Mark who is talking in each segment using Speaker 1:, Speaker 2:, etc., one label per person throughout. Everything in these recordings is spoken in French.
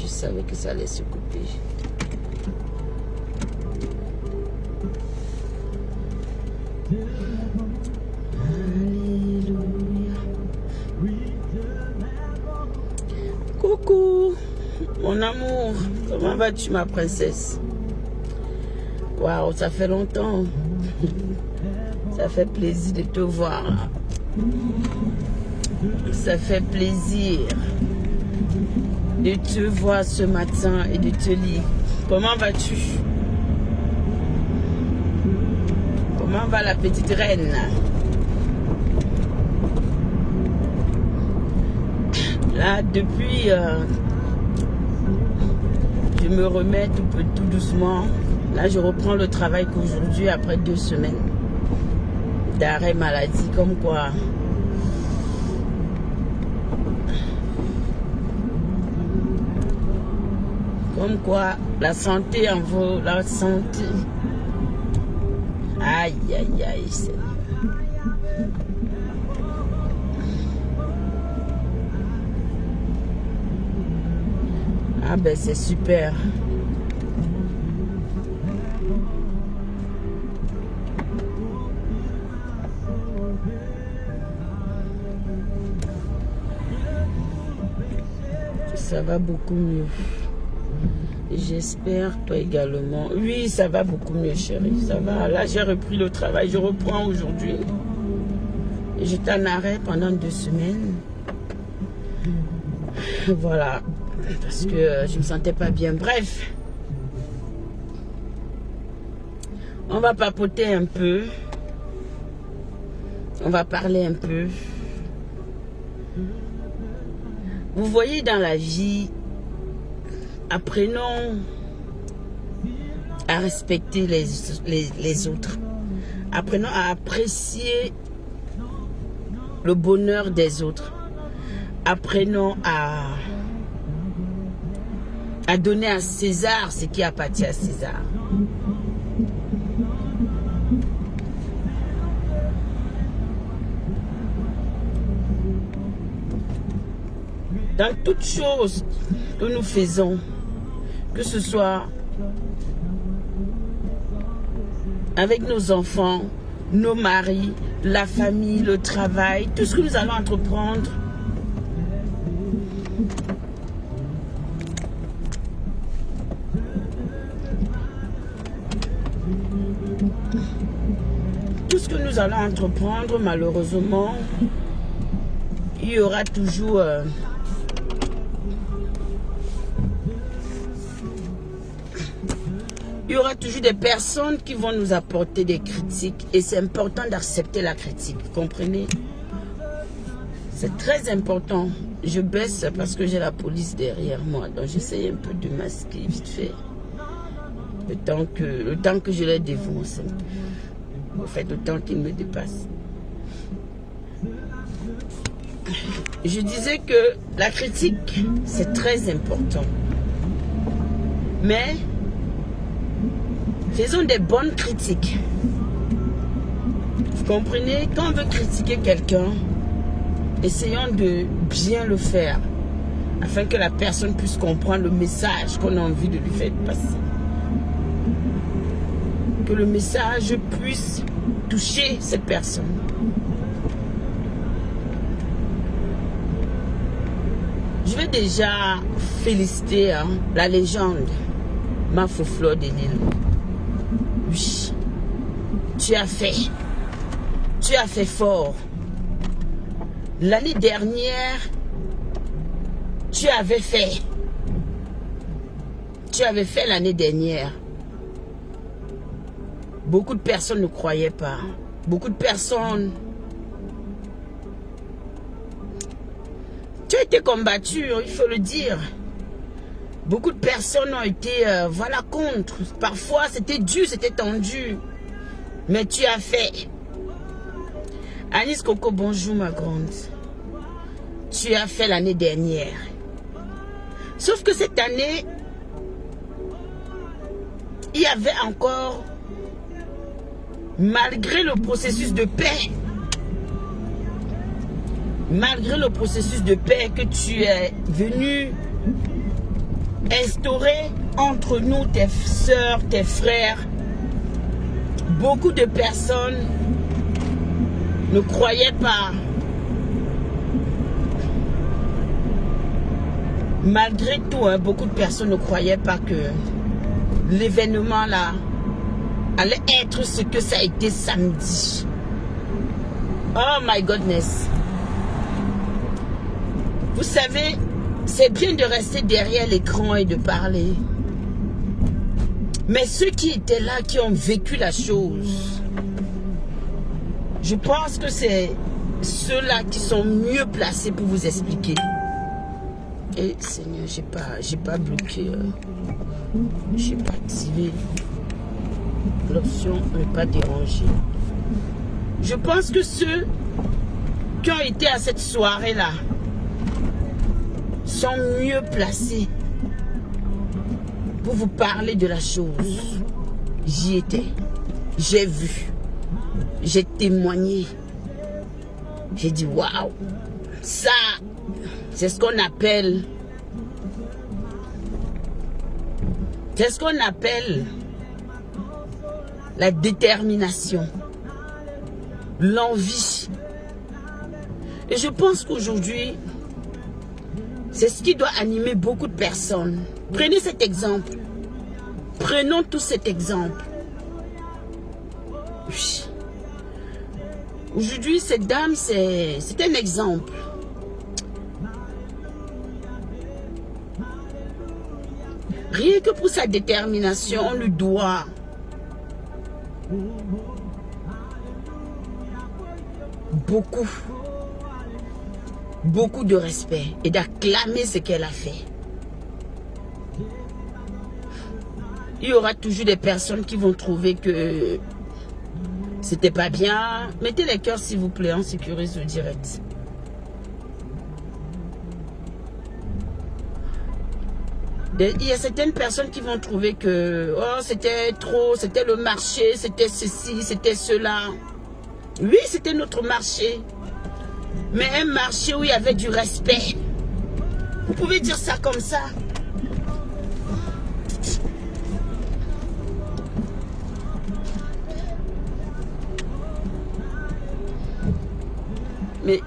Speaker 1: Je savais que ça allait se couper. Alléluia. Coucou, mon amour. Comment vas-tu, ma princesse? Waouh, ça fait longtemps. Ça fait plaisir de te voir. Ça fait plaisir de te voir ce matin et de te lire. Comment vas-tu? Comment va la petite reine? Là, depuis, je me remets tout doucement. Là, je reprends le travail qu'aujourd'hui, après 2 semaines d'arrêt maladie, comme quoi. Comme quoi, la santé en vaut la santé. Aïe, aïe, aïe, Seigneur. Ah ben, c'est super. Ça va beaucoup mieux. J'espère, toi également. Oui, ça va beaucoup mieux, chérie. Ça va. Là, j'ai repris le travail. Je reprends aujourd'hui. J'étais en arrêt pendant 2 semaines. Voilà. Parce que je me sentais pas bien. Bref. On va papoter un peu. On va parler un peu. Vous voyez, dans la vie, apprenons à respecter les autres. Apprenons à apprécier le bonheur des autres. Apprenons à donner à César ce qui appartient à César. Dans toutes choses que nous faisons, que ce soit avec nos enfants, nos maris, la famille, le travail, tout ce que nous allons entreprendre, malheureusement, il y aura toujours des personnes qui vont nous apporter des critiques et c'est important d'accepter la critique, vous comprenez? C'est très important. Je baisse parce que j'ai la police derrière moi, donc j'essaie un peu de masquer vite fait. Le temps que je les défonce un peu. En fait, le temps qu'ils me dépassent. Je disais que la critique, c'est très important. Mais faisons des bonnes critiques. Vous comprenez? Quand on veut critiquer quelqu'un, essayons de bien le faire. Afin que la personne puisse comprendre le message qu'on a envie de lui faire passer. Que le message puisse toucher cette personne. Je vais déjà féliciter la légende Mafoflo de Lille. Oui, tu as fait fort. L'année dernière, tu avais fait l'année dernière. Beaucoup de personnes ne croyaient pas. Beaucoup de personnes. Tu as été combattu, il faut le dire. Beaucoup de personnes ont été voilà, contre. Parfois, c'était dur, c'était tendu. Mais tu as fait. Anis Coco, bonjour ma grande. Tu as fait l'année dernière. Sauf que cette année, il y avait encore, malgré le processus de paix, que tu es venu instauré entre nous, tes sœurs, tes frères. Beaucoup de personnes ne croyaient pas. Malgré tout, hein, beaucoup de personnes ne croyaient pas que l'événement là allait être ce que ça a été samedi. Oh my goodness. Vous savez, c'est bien de rester derrière l'écran et de parler. Mais ceux qui étaient là, qui ont vécu la chose, je pense que c'est ceux-là qui sont mieux placés pour vous expliquer. Et Seigneur, j'ai pas bloqué, j'ai pas activé l'option ne pas déranger. Je pense que ceux qui ont été à cette soirée-là sont mieux placés pour vous parler de la chose. J'y étais, j'ai vu, j'ai témoigné, j'ai dit waouh, ça c'est ce qu'on appelle la détermination, l'envie. Et je pense qu'aujourd'hui, c'est ce qui doit animer beaucoup de personnes. Prenez cet exemple. Prenons tous cet exemple. Oui. Aujourd'hui, cette dame, c'est un exemple. Rien que pour sa détermination, on lui doit beaucoup de respect et d'acclamer ce qu'elle a fait. Il y aura toujours des personnes qui vont trouver que c'était pas bien. Mettez les cœurs s'il vous plaît, on sécurise le direct. Il y a certaines personnes qui vont trouver que oh, c'était trop, c'était le marché, c'était ceci, c'était cela. Oui, c'était notre marché. Mais un marché où il y avait du respect. Vous pouvez dire ça comme ça. Mais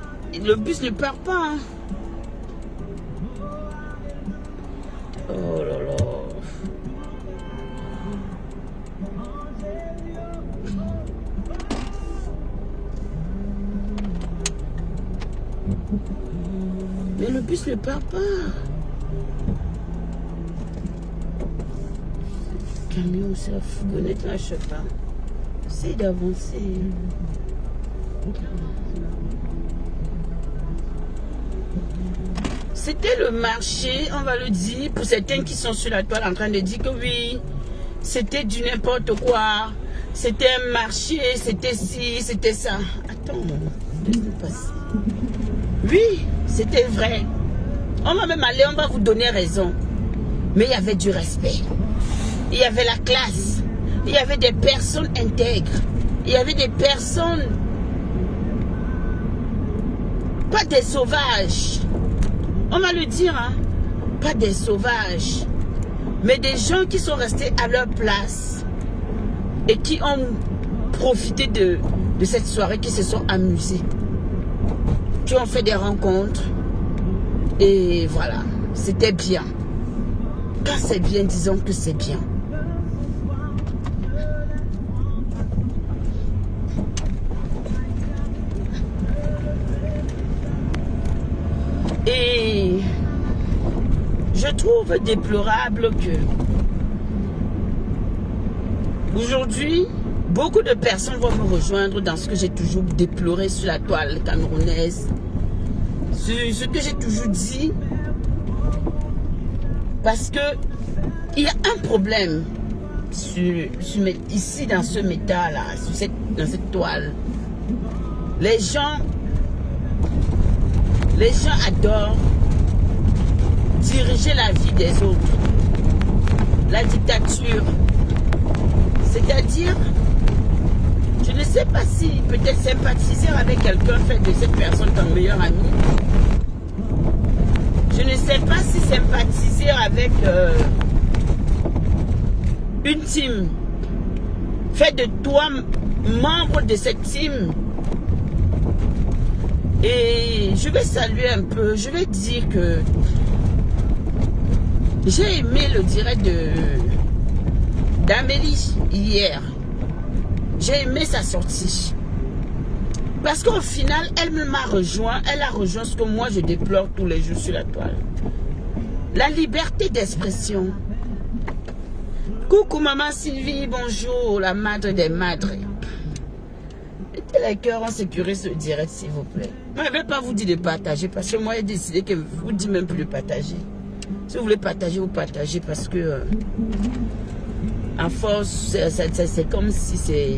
Speaker 1: le bus ne part pas. Hein. Oh là là. Mais le bus ne part pas. Camion, c'est la fourgonnette là, je sais pas. Essaye d'avancer. C'était le marché, on va le dire, pour certains qui sont sur la toile en train de dire que oui, c'était du n'importe quoi. C'était un marché, c'était ci, c'était ça. Attends, laisse-nous passer. Oui, c'était vrai. On va même aller, on va vous donner raison. Mais il y avait du respect. Il y avait la classe. Il y avait des personnes intègres. Il y avait des personnes... Pas des sauvages. On va le dire, hein. Pas des sauvages. Mais des gens qui sont restés à leur place. Et qui ont profité de cette soirée, qui se sont amusés. Qui ont fait des rencontres. Et voilà. C'était bien. Quand c'est bien, disons que c'est bien. Et je trouve déplorable que aujourd'hui, beaucoup de personnes vont me rejoindre dans ce que j'ai toujours déploré sur la toile camerounaise. Ce que j'ai toujours dit. Parce que il y a un problème ici dans ce métal là, dans cette toile. Les gens adorent diriger la vie des autres. La dictature. C'est-à-dire, je ne sais pas si peut-être sympathiser avec quelqu'un fait de cette personne ton meilleur ami. Je ne sais pas si sympathiser avec une team fait de toi membre de cette team. Et je vais saluer un peu, je vais dire que j'ai aimé le direct d'Amélie hier. J'ai aimé sa sortie. Parce qu'au final, elle m'a rejoint. Elle a rejoint ce que moi je déplore tous les jours sur la toile. La liberté d'expression. Coucou maman Sylvie, bonjour, la madre des madres. Mettez les cœurs en sécurité ce direct s'il vous plaît. Moi je ne vais pas vous dire de partager parce que moi j'ai décidé que je vous dis même plus de partager. Si vous voulez partager, vous partagez parce que à force, c'est comme si c'est...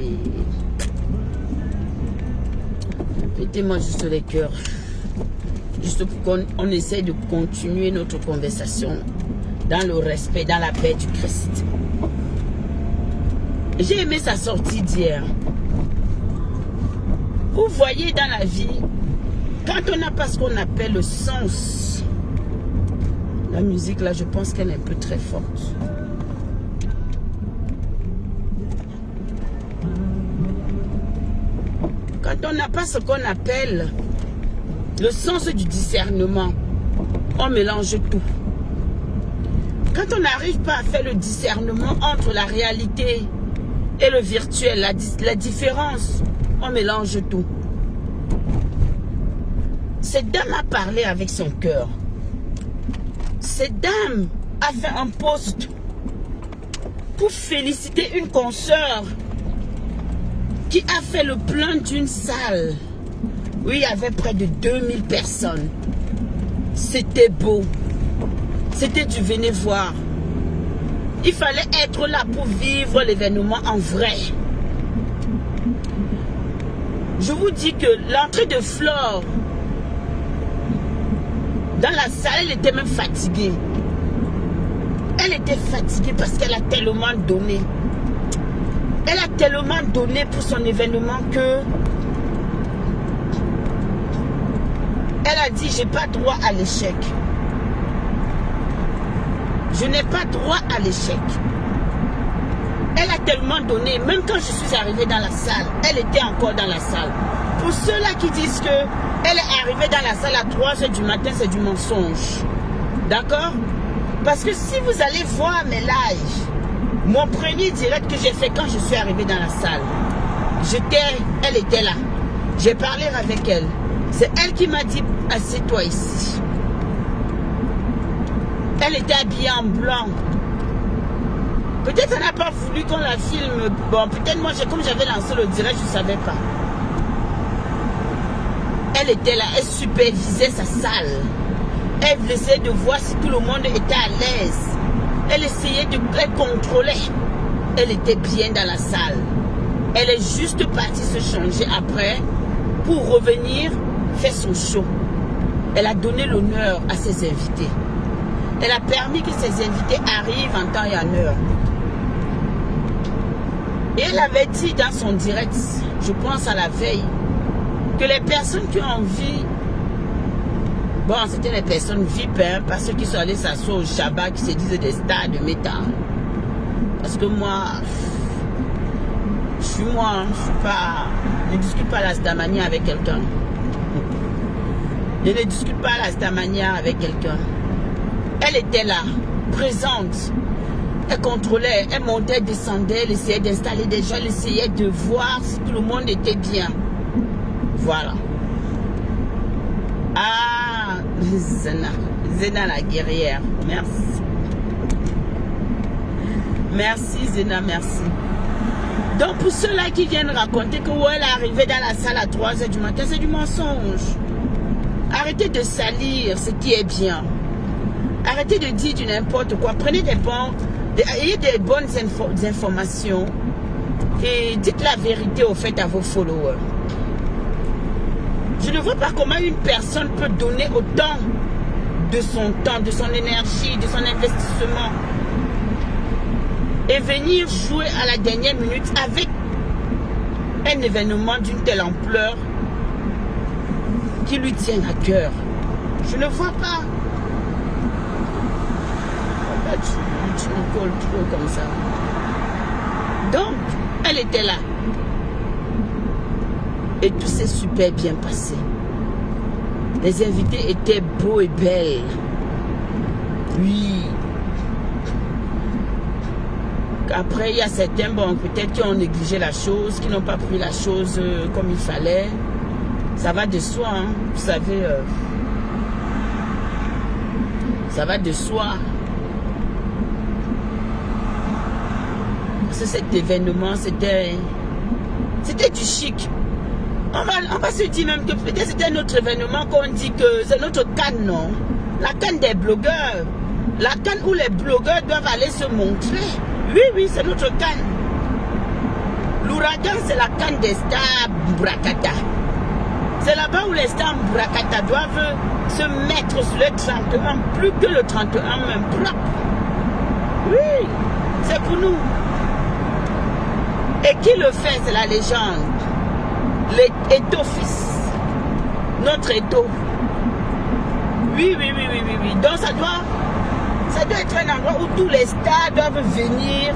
Speaker 1: Mettez-moi juste les cœurs. Juste pour qu'on essaye de continuer notre conversation dans le respect, dans la paix du Christ. J'ai aimé sa sortie d'hier. Vous voyez dans la vie, quand on n'a pas ce qu'on appelle le sens, la musique là, je pense qu'elle est un peu très forte. Quand on n'a pas ce qu'on appelle le sens du discernement, on mélange tout. Quand on n'arrive pas à faire le discernement entre la réalité et le virtuel, la différence, on mélange tout. Cette dame a parlé avec son cœur. Cette dame a fait un post pour féliciter une consoeur qui a fait le plein d'une salle. Oui, il y avait près de 2000 personnes. C'était beau. C'était du venez voir. Il fallait être là pour vivre l'événement en vrai. Je vous dis que l'entrée de Flore dans la salle, elle était même fatiguée. Elle était fatiguée parce qu'elle a tellement donné. Elle a tellement donné pour son événement que elle a dit, j'ai pas droit à l'échec. Je n'ai pas droit à l'échec. Elle a tellement donné, même quand je suis arrivée dans la salle, elle était encore dans la salle. Pour ceux-là qui disent que elle est arrivée dans la salle à 3h du matin, c'est du mensonge. D'accord? Parce que si vous allez voir mes lives, mon premier direct que j'ai fait quand je suis arrivée dans la salle, elle était là. J'ai parlé avec elle. C'est elle qui m'a dit, assieds-toi ici. Elle était habillée en blanc. Peut-être elle n'a pas voulu qu'on la filme. Bon, peut-être moi, comme j'avais lancé le direct, je ne savais pas. Elle était là, elle supervisait sa salle. Elle essayait de voir si tout le monde était à l'aise. Elle essayait elle contrôlait. Elle était bien dans la salle. Elle est juste partie se changer après pour revenir faire son show. Elle a donné l'honneur à ses invités. Elle a permis que ses invités arrivent en temps et en heure. Et elle avait dit dans son direct, je pense à la veille, que les personnes qui ont envie, bon, c'était les personnes VIP, hein, pas ceux qui sont allés s'asseoir au Shabbat, qui se disent des stars de métal. Parce que moi, je suis pas, je ne discute pas la stamania avec quelqu'un. Je ne discute pas la stamania avec quelqu'un. Elle était là, présente. Elle contrôlait, elle montait, descendait, elle essayait d'installer des gens, elle essayait de voir si tout le monde était bien. Voilà. Ah, Zena la guerrière. Merci. Merci Zena, merci. Donc pour ceux-là qui viennent raconter que elle est arrivée dans la salle à 3h du matin, c'est du mensonge. Arrêtez de salir ce qui est bien. Arrêtez de dire du n'importe quoi. Prenez ayez des bonnes informations et dites la vérité au fait à vos followers. Je ne vois pas comment une personne peut donner autant de son temps, de son énergie, de son investissement et venir jouer à la dernière minute avec un événement d'une telle ampleur qui lui tient à cœur. Je ne vois pas. Pourquoi tu me colles trop comme ça? Donc, elle était là. Et tout s'est super bien passé. Les invités étaient beaux et belles. Oui. Après, il y a certains, bon, peut-être qui ont négligé la chose, qui n'ont pas pris la chose comme il fallait. Ça va de soi, hein. Vous savez. Ça va de soi. Parce que cet événement, c'était du chic. On va se dire même que peut-être c'était notre événement qu'on dit que c'est notre canne, non? La canne des blogueurs. La canne où les blogueurs doivent aller se montrer. Oui, oui, c'est notre canne. L'ouragan, c'est la canne des stars Mbourakata. C'est là-bas où les stars Mbourakata doivent se mettre sur le 31, plus que le 31 même propre. Oui, c'est pour nous. Et qui le fait, c'est la légende. L'étau fils. Notre étau. Oui, oui, oui, oui, oui, oui. Donc ça doit être un endroit où tous les stars doivent venir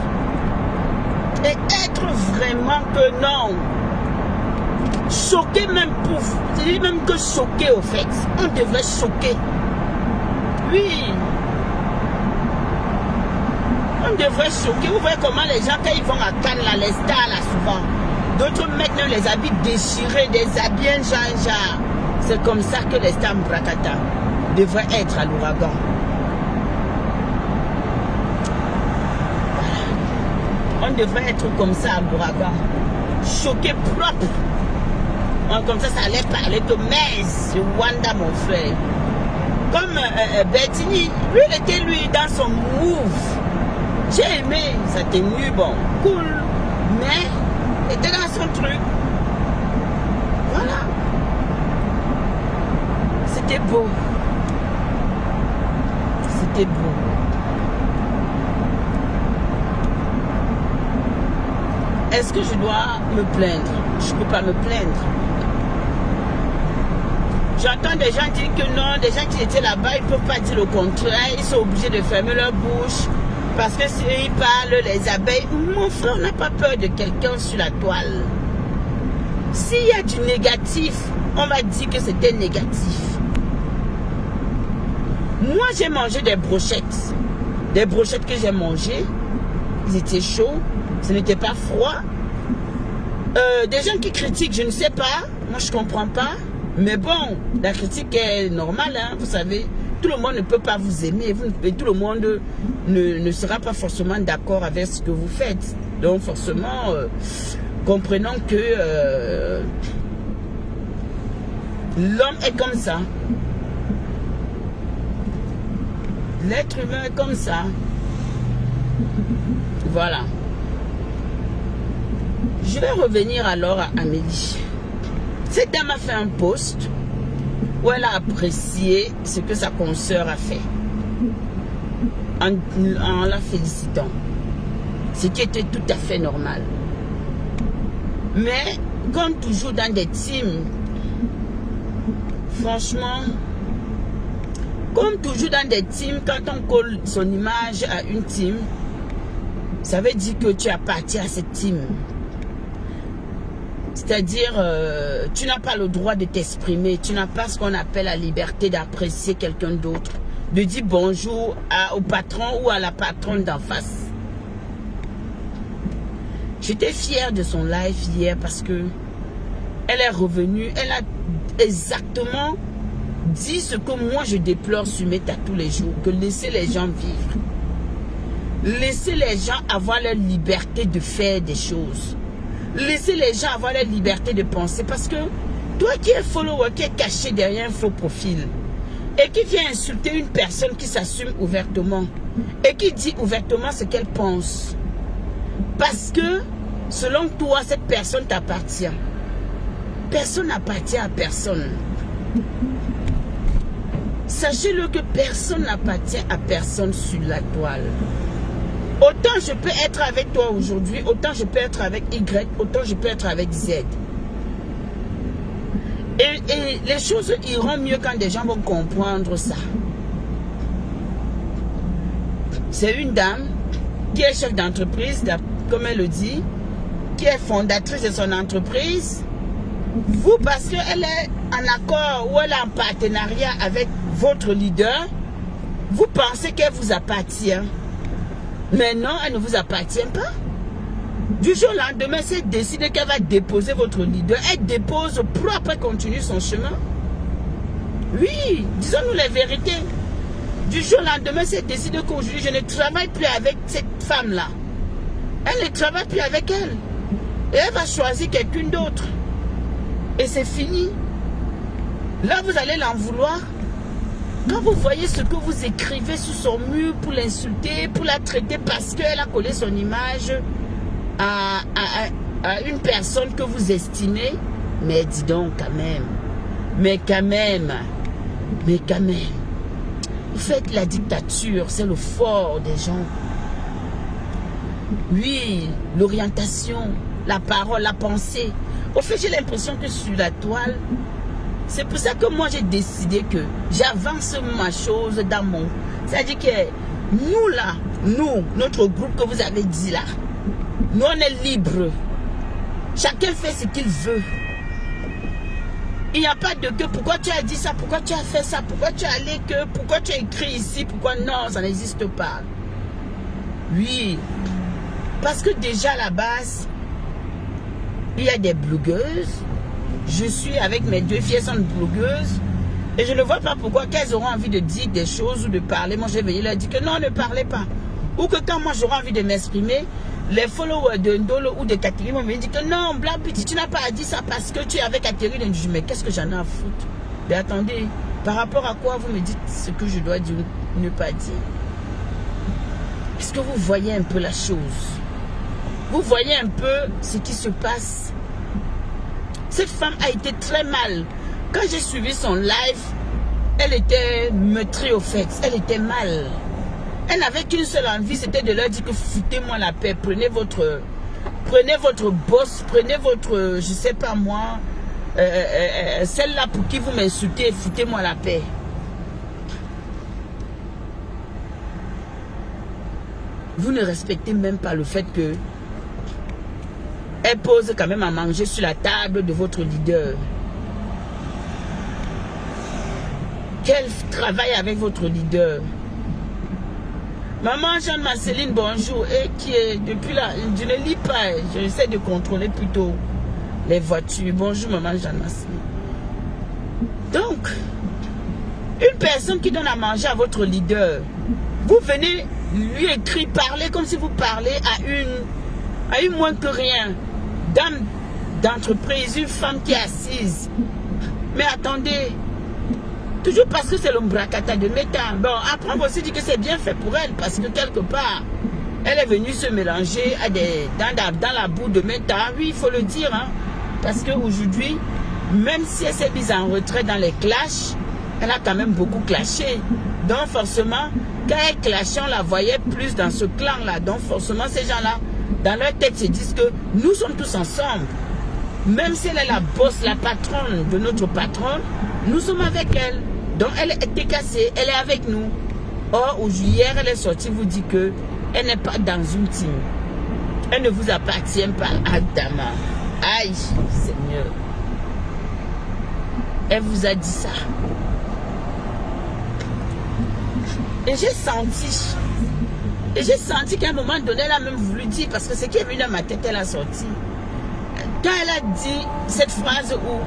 Speaker 1: et être vraiment que non. Choquer même pour vous. C'est même que choquer au fait. On devrait choquer. Oui. On devrait choquer. Vous voyez comment les gens, quand ils vont à Cannes, là, les stars, là, souvent, d'autres mettent même les habits déchirés, des habits genre. C'est comme ça que les stars Mbourakata devraient être à l'ouragan. Voilà. On devrait être comme ça à l'ouragan. Choqué propre. Comme ça, ça allait parler de mais Wanda, mon frère. Comme Bettini, lui, il était lui dans son move. J'ai aimé sa tenue, bon, cool, mais il était dans son truc. Voilà. C'était beau. C'était beau. Est-ce que je dois me plaindre? Je ne peux pas me plaindre. J'entends des gens dire que non, des gens qui étaient là-bas, ils ne peuvent pas dire le contraire. Ils sont obligés de fermer leur bouche. Parce que s'ils parlent, les abeilles... Mon frère, on n'a pas peur de quelqu'un sur la toile. S'il y a du négatif, on va dire que c'était négatif. Moi, j'ai mangé des brochettes. Des brochettes que j'ai mangées. Ils étaient chauds. Ce n'était pas froid. Des gens qui critiquent, je ne sais pas. Moi, je ne comprends pas. Mais bon, la critique est normale, hein, vous savez. Tout le monde ne peut pas vous aimer. Tout le monde ne sera pas forcément d'accord avec ce que vous faites. Donc, forcément, comprenons que l'homme est comme ça. L'être humain est comme ça. Voilà. Je vais revenir alors à Amélie. Cette dame a fait un post où elle a apprécié ce que sa consoeur a fait en la félicitant. Ce qui était tout à fait normal. Mais comme toujours dans des teams, franchement, comme toujours dans des teams, quand on colle son image à une team, ça veut dire que tu appartiens à cette team. C'est-à-dire, tu n'as pas le droit de t'exprimer. Tu n'as pas ce qu'on appelle la liberté d'apprécier quelqu'un d'autre. De dire bonjour au patron ou à la patronne d'en face. J'étais fière de son live hier parce que elle est revenue. Elle a exactement dit ce que moi je déplore sur Meta tous les jours. Que laisser les gens vivre. Laisser les gens avoir leur liberté de faire des choses. Laissez les gens avoir la liberté de penser. Parce que toi qui es follower, qui est caché derrière un faux profil et qui vient insulter une personne qui s'assume ouvertement et qui dit ouvertement ce qu'elle pense, parce que selon toi cette personne t'appartient. Personne n'appartient à personne. Sachez-le que personne n'appartient à personne sur la toile. Autant je peux être avec toi aujourd'hui, autant je peux être avec Y, autant je peux être avec Z. Et les choses iront mieux quand des gens vont comprendre ça. C'est une dame qui est chef d'entreprise, comme elle le dit, qui est fondatrice de son entreprise. Vous, parce qu'elle est en accord ou elle est en partenariat avec votre leader, vous pensez qu'elle vous appartient. Mais non, elle ne vous appartient pas. Du jour au lendemain, si elle décide qu'elle va déposer votre leader, elle dépose pour après continuer son chemin. Oui, disons-nous la vérité. Du jour au lendemain, si elle décide qu'aujourd'hui, je ne travaille plus avec cette femme-là. Elle ne travaille plus avec elle. Et elle va choisir quelqu'un d'autre. Et c'est fini. Là, vous allez l'en vouloir. Quand vous voyez ce que vous écrivez sur son mur pour l'insulter, pour la traiter parce qu'elle a collé son image à une personne que vous estimez, mais dis donc quand même, mais quand même, vous faites la dictature, c'est le fort des gens. Oui, l'orientation, la parole, la pensée. Au fait, j'ai l'impression que sur la toile, c'est pour ça que moi j'ai décidé que j'avance ma chose dans mon... C'est-à-dire que nous là, notre groupe que vous avez dit là, nous on est libres. Chacun fait ce qu'il veut. Il n'y a pas de que pourquoi tu as dit ça, pourquoi tu as fait ça, pourquoi tu as allé que, pourquoi tu as écrit ici, pourquoi non, ça n'existe pas. Oui, parce que déjà à la base, il y a des blogueuses. Je suis avec mes deux filles, elles sont blogueuses. Et je ne vois pas pourquoi qu'elles auront envie de dire des choses ou de parler. Moi, je vais venir leur dire que non, ne parlez pas. Ou que quand moi, j'aurai envie de m'exprimer, les followers de Ndolo ou de Catherine vont me dire que non, Black Beauty, tu n'as pas à dire ça parce que tu es avec Catherine. Mais qu'est-ce que j'en ai à foutre? Mais attendez, par rapport à quoi vous me dites ce que je dois dire ou ne pas dire? Est-ce que vous voyez un peu la chose? Vous voyez un peu ce qui se passe? Cette femme a été très mal. Quand j'ai suivi son live, elle était meurtrie au fait. Elle était mal. Elle n'avait qu'une seule envie, c'était de leur dire que foutez-moi la paix. Prenez votre boss, prenez votre, je sais pas moi, celle-là pour qui vous m'insultez, foutez-moi la paix. Vous ne respectez même pas le fait que elle pose quand même à manger sur la table de votre leader. Qu'elle travaille avec votre leader. Maman Jeanne-Marceline, bonjour. Et qui est depuis là, je ne lis pas, j'essaie de contrôler plutôt les voitures. Bonjour maman Jeanne-Marceline. Donc, une personne qui donne à manger à votre leader, vous venez lui écrire, parler comme si vous parlez à une moins que rien. Dame d'entreprise, une femme qui est assise. Mais attendez, toujours parce que c'est l'ombracata de Meta. Bon, après on peut aussi dire que c'est bien fait pour elle, parce que quelque part, elle est venue se mélanger à dans la boue de Meta. Oui, il faut le dire, hein, parce qu'aujourd'hui, même si elle s'est mise en retrait dans les clashs, elle a quand même beaucoup clashé. Donc forcément, quand elle clashait, on la voyait plus dans ce clan-là. Donc forcément, ces gens-là, dans leur tête, se disent que nous sommes tous ensemble. Même si elle est la boss, la patronne de notre patronne, nous sommes avec elle. Donc elle était cassée, elle est avec nous. Or, hier, elle est sortie vous dit que elle n'est pas dans une team. Elle ne vous appartient pas, Adama. Aïe, Seigneur. Elle vous a dit ça. Et j'ai senti qu'à un moment donné, elle a même voulu dire, parce que ce qui est venu dans ma tête, elle a sorti. Quand elle a dit cette phrase où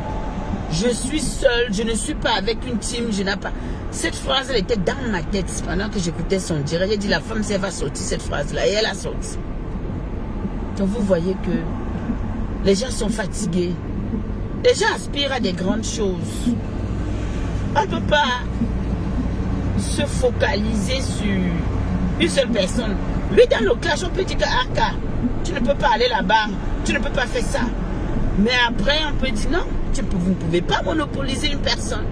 Speaker 1: je suis seule, je ne suis pas avec une team, je n'ai pas. Cette phrase, elle était dans ma tête pendant que j'écoutais son direct. J'ai dit, la femme, elle va sortir cette phrase-là. Et elle a sorti. Donc vous voyez que les gens sont fatigués. Les gens aspirent à des grandes choses. On ne peut pas se focaliser sur une seule personne. Lui, dans le clash, on peut dire que Aka, tu ne peux pas aller là-bas, tu ne peux pas faire ça. Mais après, on peut dire non, vous ne pouvez pas monopoliser une personne.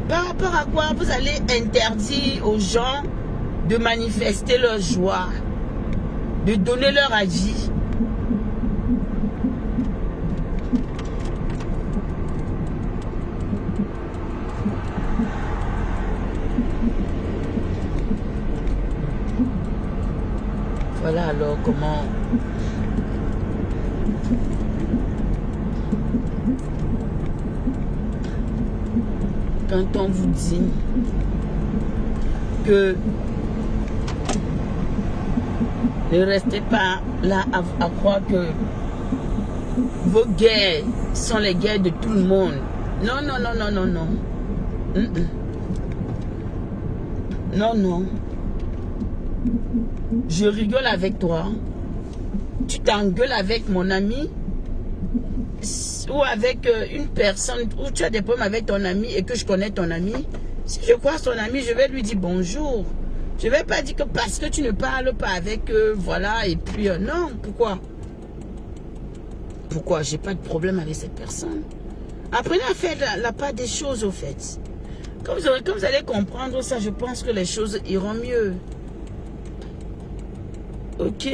Speaker 1: Par rapport à quoi vous allez interdire aux gens de manifester leur joie, de donner leur avis. Alors, comment? Quand on vous dit que ne restez pas là à croire que vos guerres sont les guerres de tout le monde. Non, non, non, non, non, non. Non, non. Je rigole avec toi. Tu t'engueules avec mon ami ou avec une personne, ou tu as des problèmes avec ton ami et que je connais ton ami. Si je crois son ami, je vais lui dire bonjour. Je ne vais pas dire que parce que tu ne parles pas avec eux, voilà, et puis non, pourquoi? Pourquoi? J'ai pas de problème avec cette personne. Apprenez à faire la part des choses, au fait. Quand vous allez comprendre ça, je pense que les choses iront mieux. Ok?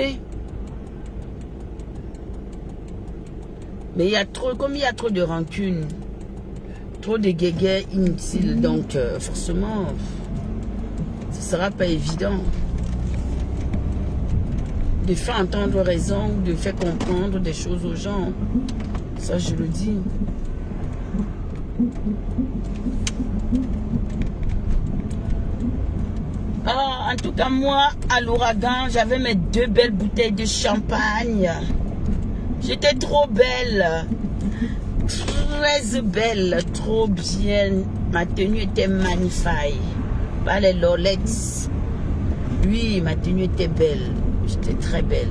Speaker 1: Mais il y a trop, comme il y a trop de rancune, trop de guéguerres inutiles, donc forcément, ce ne sera pas évident de faire entendre raison, de faire comprendre des choses aux gens. Ça, je le dis. Ah, en tout cas, moi, à l'ouragan, j'avais mes 2 belles bouteilles de champagne. J'étais trop belle. Très belle. Trop bien. Ma tenue était magnifique. Pas les lolettes. Oui, ma tenue était belle. J'étais très belle.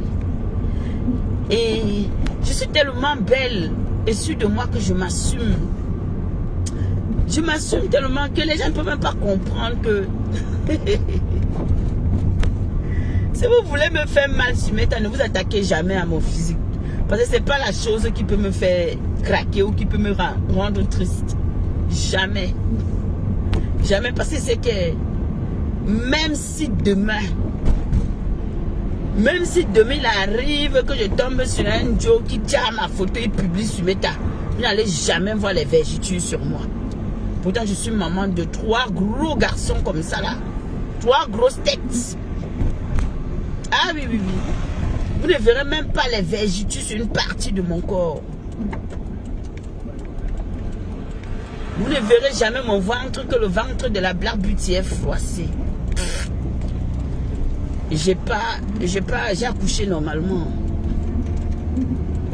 Speaker 1: Et je suis tellement belle et sûre de moi que je m'assume. Je m'assume tellement que les gens ne peuvent même pas comprendre que... Si vous voulez me faire mal sur mes temps, ne vous attaquez jamais à mon physique. Parce que ce n'est pas la chose qui peut me faire craquer ou qui peut me rendre triste. Jamais. Jamais. Parce que c'est que même si demain il arrive que je tombe sur un Joe qui tient ma photo et publie sur mes tas, vous n'allez jamais voir les vergetures sur moi. Pourtant, je suis maman de 3 gros garçons comme ça là. 3 grosses têtes. Ah oui, oui, oui. Vous ne verrez même pas les vergetures sur une partie de mon corps. Vous ne verrez jamais mon ventre que le ventre de la Black Beauty est froissé. J'ai accouché normalement.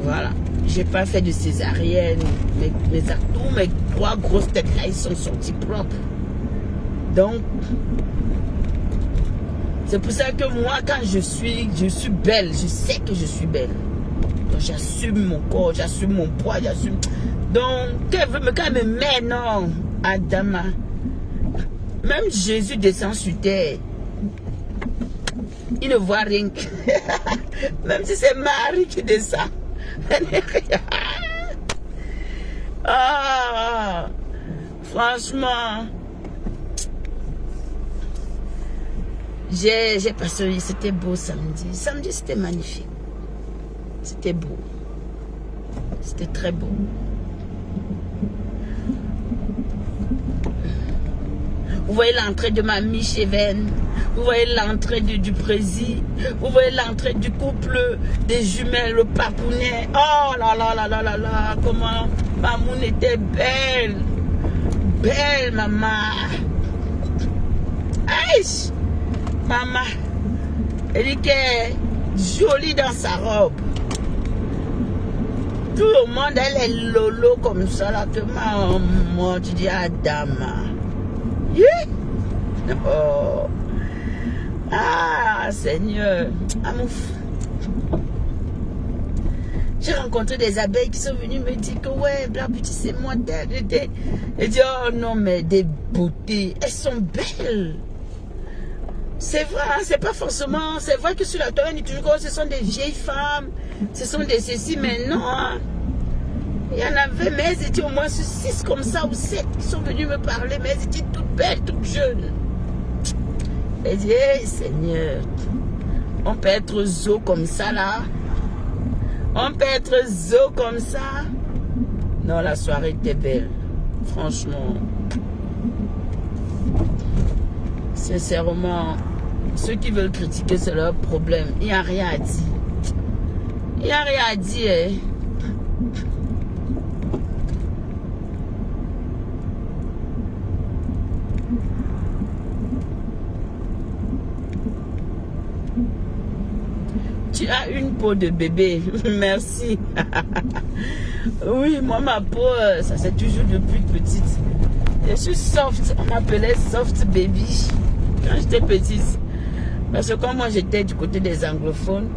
Speaker 1: Voilà. J'ai pas fait de césarienne. Tous mes 3 grosses têtes là, ils sont sortis propres. Donc, c'est pour ça que moi, quand je suis belle, je sais que je suis belle. Donc, j'assume mon corps, j'assume mon poids, j'assume. Donc, quand elle me met, non, Adama. Même Jésus descend sur terre. Il ne voit rien. Même si c'est Marie qui descend. Ah, franchement, j'ai passé, c'était beau samedi. Samedi, c'était magnifique. C'était beau. C'était très beau. Vous voyez l'entrée de ma Micheven. Vous voyez l'entrée du président. Vous voyez l'entrée du couple des jumelles, le papounet. Oh là là là là là là. Comment Mamoun était belle. Belle, maman. Aïe. Maman. Elle était jolie dans sa robe. Tout le monde, elle est lolo comme ça là. Que maman, tu dis Adama. Yeah. Oh. Ah, Seigneur. Amouf. J'ai rencontré des abeilles qui sont venues me dire que ouais, Black Beauty, c'est moi. Et dit, oh non, mais des beautés. Elles sont belles. C'est vrai, hein, c'est pas forcément. C'est vrai que sur la toile, on dit toujours que ce sont des vieilles femmes. Ce sont des ceci, mais non. Hein. Il y en avait, mais elles étaient au moins 6 comme ça ou 7 qui sont venus me parler, mais elles étaient toutes belles, toutes jeunes. Et dit, hey, Seigneur, on peut être zo comme ça là. On peut être zo comme ça. Non, la soirée était belle. Franchement. Sincèrement, Ceux qui veulent critiquer, c'est leur problème. Il n'y a rien à dire. Il n'y a rien à dire. Hein. Tu as une peau de bébé. Merci. Oui, moi, ma peau, ça c'est toujours depuis petite. Je suis soft. On m'appelait soft baby quand j'étais petite. Parce que quand moi j'étais du côté des anglophones,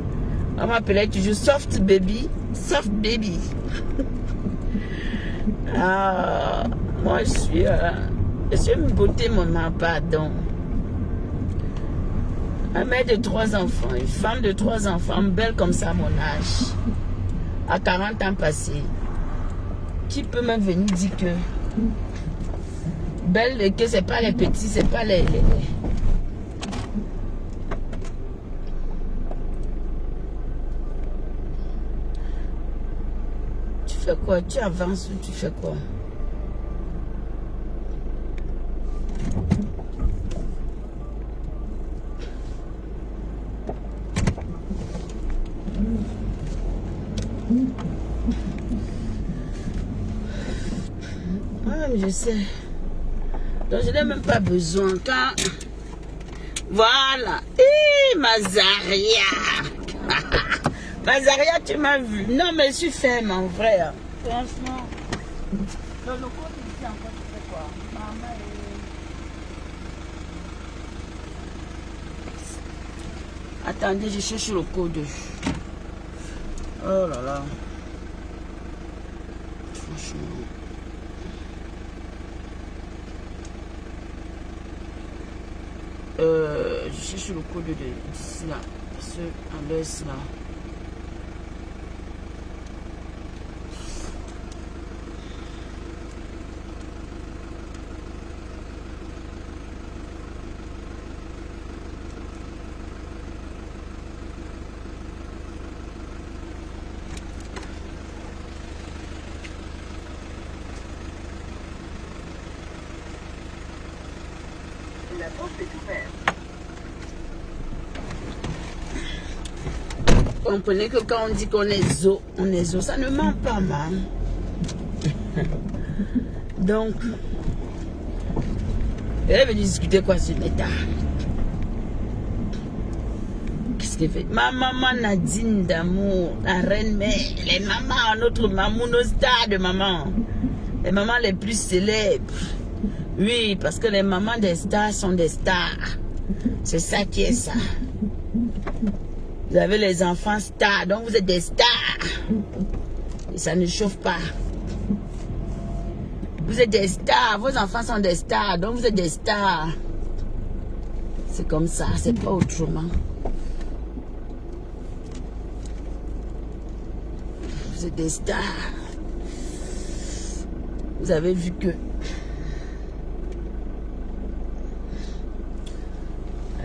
Speaker 1: on m'appelait toujours soft baby. Soft baby. Ah, moi je suis une beauté, mon maman, pardon. Un mère de 3 enfants, une femme de 3 enfants, belle comme ça à mon âge, à 40 ans passés. Qui peut même venir dire que belle et que c'est pas les petits, c'est pas les... Tu fais quoi? Tu avances ou tu fais quoi? Je sais. Donc je n'ai même pas besoin. Quand... Voilà. Hé, Mazaria. Mazaria, tu m'as vu. Non, mais je suis ferme, en vrai. Franchement. Le loco, ici encore, tu fais quoi? Maman est... Attendez, je cherche le code. Oh là là. Franchement. Je cherche le code d'ici là. Ce à l'est là. La porte est ouverte. Comprenez que quand on dit qu'on est zo, on est zo, ça ne ment pas, man. Donc, elle veut discuter quoi sur l'état? Qu'est-ce qu'elle fait? Ma maman Nadine d'amour, la reine mère, les mamans, notre maman, nos stars de maman, les mamans les plus célèbres. Oui, parce que les mamans des stars sont des stars. C'est ça qui est ça. Vous avez les enfants stars, donc vous êtes des stars. Et ça ne chauffe pas. Vous êtes des stars, vos enfants sont des stars, donc vous êtes des stars. C'est comme ça, c'est pas autrement. Vous êtes des stars. Vous avez vu que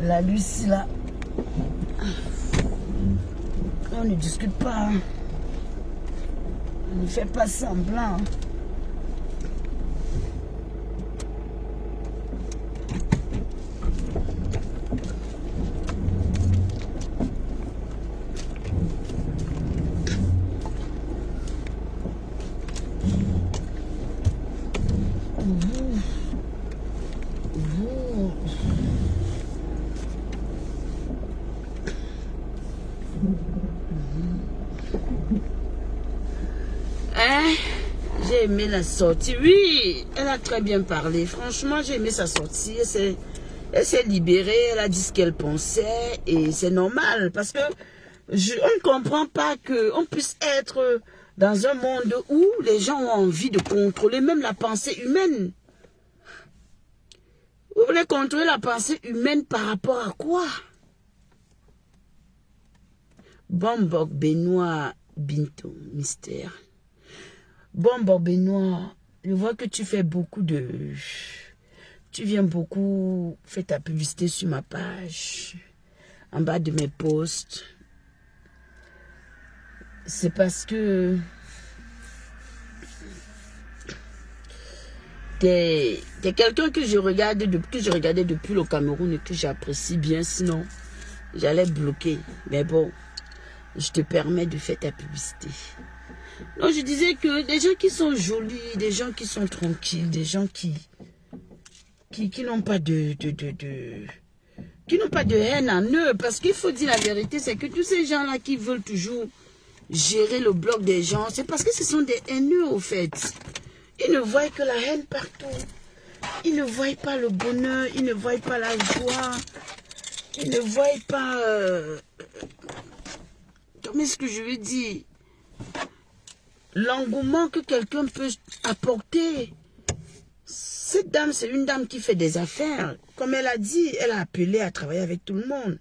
Speaker 1: la Lucie là, on ne discute pas, hein. On ne fait pas semblant. Hein? J'ai aimé la sortie. Oui, elle a très bien parlé. Franchement, j'ai aimé sa sortie. Elle s'est libérée. Elle a dit ce qu'elle pensait. Et c'est normal. Parce que on ne comprend pas qu'on puisse être dans un monde où les gens ont envie de contrôler même la pensée humaine. Vous voulez contrôler la pensée humaine par rapport à quoi? Bombok Benoît Binto, mystère. Bombok Benoît, je vois que tu fais beaucoup de... Tu viens beaucoup faire ta publicité sur ma page, en bas de mes posts. C'est parce que... T'es quelqu'un que je regardais depuis le Cameroun et que j'apprécie bien, sinon j'allais bloquer. Mais bon, je te permets de faire ta publicité. Donc je disais que des gens qui sont jolis, des gens qui sont tranquilles, des gens qui n'ont pas qui n'ont pas de haine en eux, parce qu'il faut dire la vérité, c'est que tous ces gens-là qui veulent toujours gérer le bloc des gens, c'est parce que ce sont des haineux au fait. Ils ne voient que la haine partout. Ils ne voient pas le bonheur, ils ne voient pas la joie, ils ne voient pas... comment est-ce que je veux dire? L'engouement que quelqu'un peut apporter. Cette dame, c'est une dame qui fait des affaires. Comme elle a dit, elle a appelé à travailler avec tout le monde.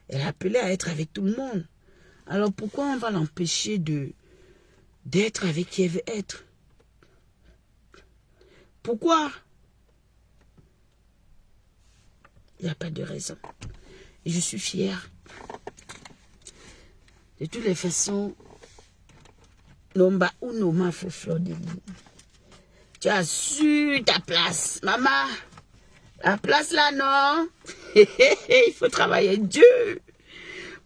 Speaker 1: Elle a appelé à être avec tout le monde. Alors pourquoi on va l'empêcher d'être avec qui elle veut être? Pourquoi? Il n'y a pas de raison. Et je suis fière. De toutes les façons, Nomba ou Noma Foflo de Lille. Tu as su ta place, maman. La place là, non? Il faut travailler dur.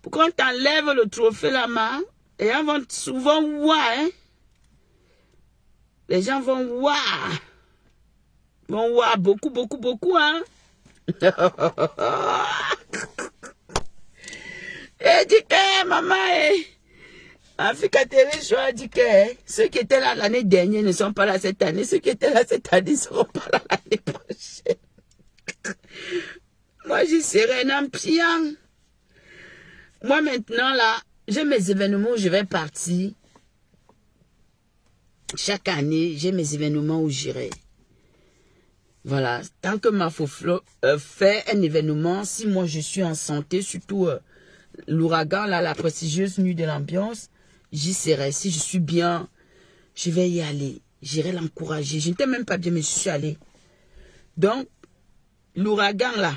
Speaker 1: Pour qu'on t'enlève le trophée là-bas, les gens vont souvent voir, hein? Les gens vont voir. Vont voir beaucoup, beaucoup, beaucoup, hein? Eh, dis que, maman, Africa TV Show a dit que ceux qui étaient là l'année dernière ne sont pas là cette année. Ceux qui étaient là cette année ne seront pas là l'année prochaine. Moi, j'y serai un ampion. Moi, maintenant, là, j'ai mes événements où je vais partir. Chaque année, j'ai mes événements où j'irai. Voilà. Tant que ma Foflo fait un événement, si moi je suis en santé, surtout l'ouragan, là, la prestigieuse nuit de l'ambiance, j'y serai. Si je suis bien, je vais y aller. J'irai l'encourager. Je n'étais même pas bien, mais je suis allée. Donc, l'ouragan, là,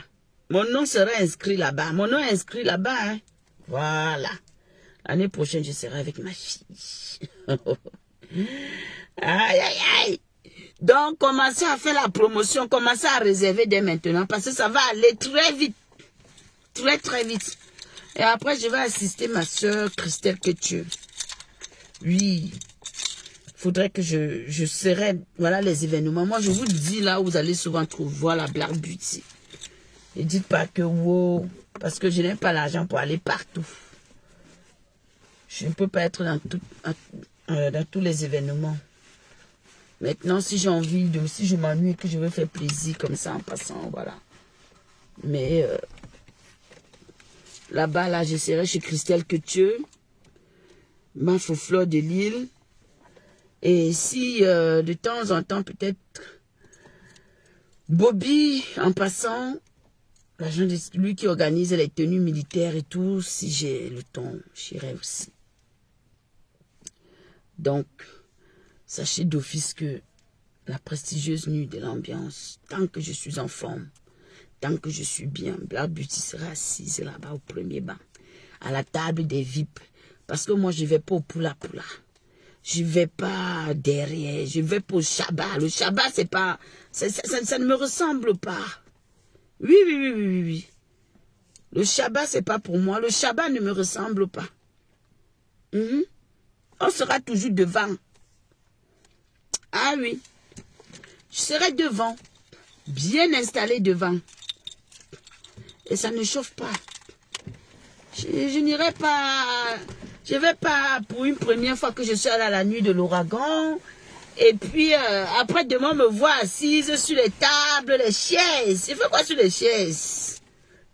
Speaker 1: mon nom sera inscrit là-bas. Mon nom est inscrit là-bas, hein. Voilà. L'année prochaine, je serai avec ma fille. Aïe, aïe, aïe. Donc, commencez à faire la promotion, commencez à réserver dès maintenant, parce que ça va aller très vite. Très, très vite. Et après, je vais assister ma soeur Christelle Ketcheux. Oui. Il faudrait que je serai, voilà les événements. Moi, je vous dis là où vous allez souvent trouver la Black Beauty. Ne dites pas que wow, parce que je n'ai pas l'argent pour aller partout. Je ne peux pas être dans tous les événements. Maintenant, si j'ai envie si je m'ennuie et que je veux faire plaisir comme ça en passant, voilà. Mais là-bas, là, je serai chez Christelle Ketcheux, ma Foflo de Lille. Et si de temps en temps, peut-être Bobby, en passant, l'agent de lui qui organise les tenues militaires et tout, si j'ai le temps, j'irai aussi. Donc, sachez d'office que la prestigieuse nuit de l'ambiance, tant que je suis en forme, tant que je suis bien, Black Beauty sera assise là-bas au premier banc, à la table des VIP. Parce que moi, je ne vais pas au poula-poula. Je ne vais pas derrière, je vais pour le Shabbat. Le Shabbat, c'est pas, ça ne me ressemble pas. Oui, oui, oui, oui, oui, oui. Le Shabbat, c'est pas pour moi. Le Shabbat ne me ressemble pas. On sera toujours devant. Ah oui. Je serai devant. Bien installé devant. Et ça ne chauffe pas. Je n'irai pas... Je ne vais pas pour une première fois que je suis allée à la nuit de l'ouragan. Et puis, après, demain, me voir assise sur les tables, les chaises. Il fait quoi sur les chaises?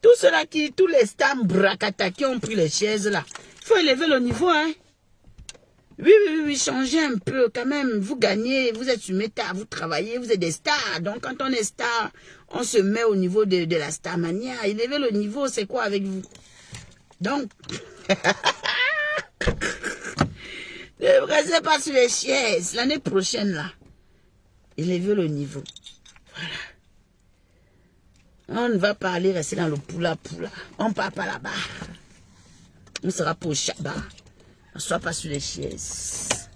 Speaker 1: Tout cela tous les stars bracata qui ont pris les chaises là. Il faut élever le niveau, hein. Oui, oui, oui, changez un peu quand même. Vous gagnez, vous êtes sur méta, vous travaillez, vous êtes des stars. Donc, quand on est star, on se met au niveau de la starmania. Élever le niveau, c'est quoi avec vous? Donc... Ne restez pas sur les chaises. L'année prochaine, là, élevez le niveau. Voilà. On ne va pas aller rester dans le poula-poula. On ne part pas là-bas. On sera pour le Shabbat. On ne soit pas sur les chaises.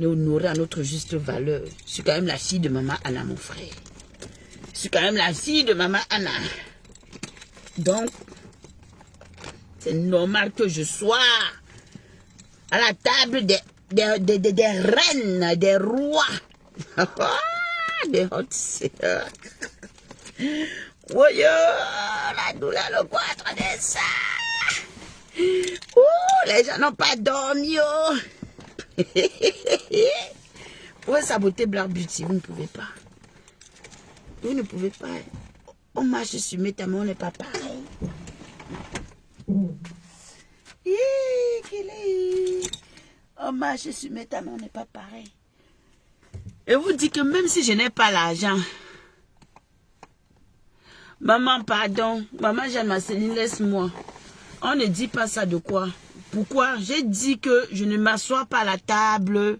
Speaker 1: honorer à notre juste valeur. Je suis quand même la fille de maman Anna, mon frère. Je suis quand même la fille de maman Anna. Donc, c'est normal que je sois à la table des reines, des rois, des hautes sœurs. Voyons la douleur, le quatre de ça. Les gens n'ont pas dormi. Vous pouvez saboter Black Beauty, vous ne pouvez pas. Vous ne pouvez pas. On marche sur mes tamons, on n'est pas pareil. On marche sur mes tamons, on n'est pas pareil. Et vous dites que même si je n'ai pas l'argent, maman, pardon, maman Jeanne Marceline, laisse-moi. On ne dit pas ça de quoi? Pourquoi? J'ai dit que je ne m'assois pas à la table